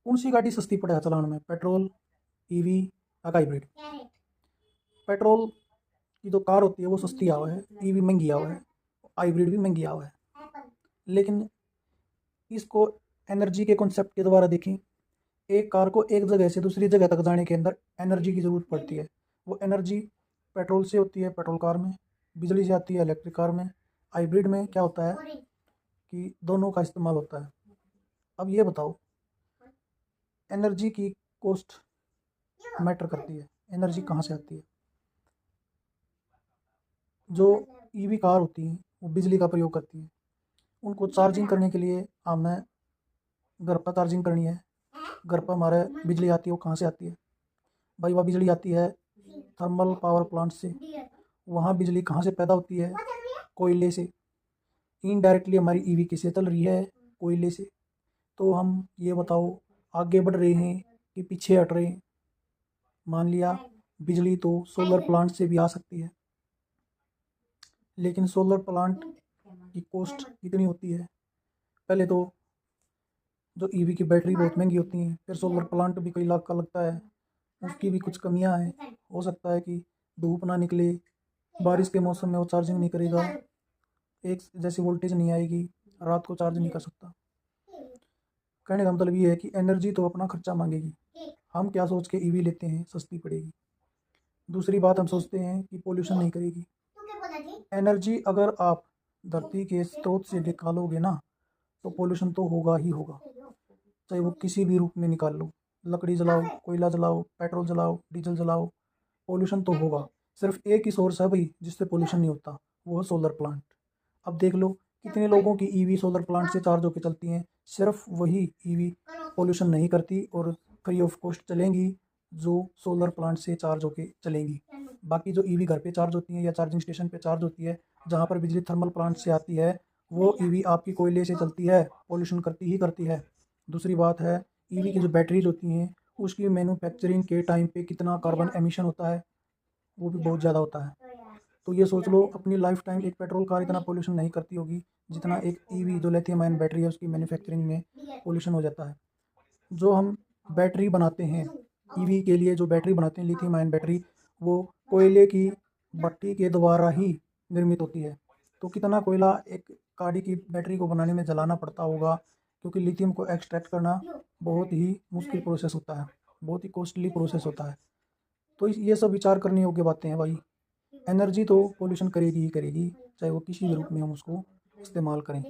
कौन सी गाड़ी सस्ती पड़े है चलाने में, पेट्रोल, ईवी या हाइब्रिड? पेट्रोल की जो कार होती है वो सस्ती आवा है, ईवी महंगी आवा है, हाइब्रिड भी महंगी आवा है। लेकिन इसको एनर्जी के कॉन्सेप्ट के द्वारा देखें, एक कार को एक जगह से दूसरी जगह तक जाने के अंदर एनर्जी की ज़रूरत पड़ती है। वो एनर्जी पेट्रोल से होती है पेट्रोल कार में, बिजली से आती है इलेक्ट्रिक कार में। हाइब्रिड में क्या होता है कि दोनों का इस्तेमाल होता है। अब ये बताओ, एनर्जी की कॉस्ट मैटर करती है, एनर्जी कहाँ से आती है? जो ईवी कार होती हैं वो बिजली का प्रयोग करती हैं। उनको चार्जिंग करने के लिए हमें घर पर चार्जिंग करनी है। घर पर हमारे बिजली आती है, वो कहाँ से आती है भाई? वह बिजली आती है थर्मल पावर प्लांट से। वहाँ बिजली कहाँ से पैदा होती है? कोयले से। इनडायरेक्टली हमारी ईवी किससे चल रही है? कोयले से। तो हम ये बताओ, आगे बढ़ रहे हैं कि पीछे हट रहे हैं? मान लिया बिजली तो सोलर प्लांट से भी आ सकती है, लेकिन सोलर प्लांट की कॉस्ट कितनी होती है? पहले तो जो ईवी की बैटरी बहुत महंगी होती हैं, फिर सोलर प्लांट भी कई लाख का लगता है, उसकी भी कुछ कमियां हैं। हो सकता है कि धूप ना निकले, बारिश के मौसम में वो चार्जिंग नहीं करेगा, एक जैसी वोल्टेज नहीं आएगी, रात को चार्ज नहीं कर सकता। कहने का मतलब ये है कि एनर्जी तो अपना खर्चा मांगेगी। हम क्या सोच के ईवी लेते हैं, सस्ती पड़ेगी। दूसरी बात, हम सोचते हैं कि पोल्यूशन नहीं करेगी। एनर्जी अगर आप धरती के स्रोत से निकालोगे ना, तो पोल्यूशन तो होगा ही होगा, चाहे वो किसी भी रूप में निकाल लो। लकड़ी जलाओ, कोयला जलाओ, पेट्रोल जलाओ, डीजल जलाओ, पोल्यूशन तो होगा। सिर्फ एक ही सोर्स है भाई जिससे पोल्यूशन नहीं होता, वो है सोलर प्लांट। अब देख लो कितने लोगों की ईवी सोलर प्लांट से चार्ज होकर चलती हैं। सिर्फ वही ईवी पोल्यूशन नहीं करती और फ्री ऑफ कॉस्ट चलेंगी जो सोलर प्लांट से चार्ज होकर चलेंगी। बाकी जो ईवी घर पे चार्ज होती हैं या चार्जिंग स्टेशन पे चार्ज होती है, जहाँ पर बिजली थर्मल प्लांट से आती है, वो ईवी आपकी कोयले से चलती है, पोल्यूशन करती ही करती है। दूसरी बात है, ईवी की जो बैटरीज होती हैं उसकी मैन्युफैक्चरिंग के टाइम पे कितना कार्बन एमिशन होता है, वो भी बहुत ज़्यादा होता है। तो ये सोच लो, अपनी लाइफ टाइम एक पेट्रोल कार इतना पोल्यूशन नहीं करती होगी जितना एक ईवी जो लिथियम आयन बैटरी है उसकी मैन्युफैक्चरिंग में पोल्यूशन हो जाता है। जो हम बैटरी बनाते हैं ईवी के लिए, जो बैटरी बनाते हैं लिथियम आयन बैटरी, वो कोयले की भट्टी के द्वारा ही निर्मित होती है। तो कितना कोयला एक गाड़ी की बैटरी को बनाने में जलाना पड़ता होगा, क्योंकि लिथियम को एक्सट्रैक्ट करना बहुत ही मुश्किल प्रोसेस होता है, बहुत ही कॉस्टली प्रोसेस होता है। तो ये सब विचार करने योग्य बातें हैं भाई। एनर्जी तो पोल्यूशन करेगी ही करेगी, चाहे वो किसी भी रूप में हम उसको इस्तेमाल करें।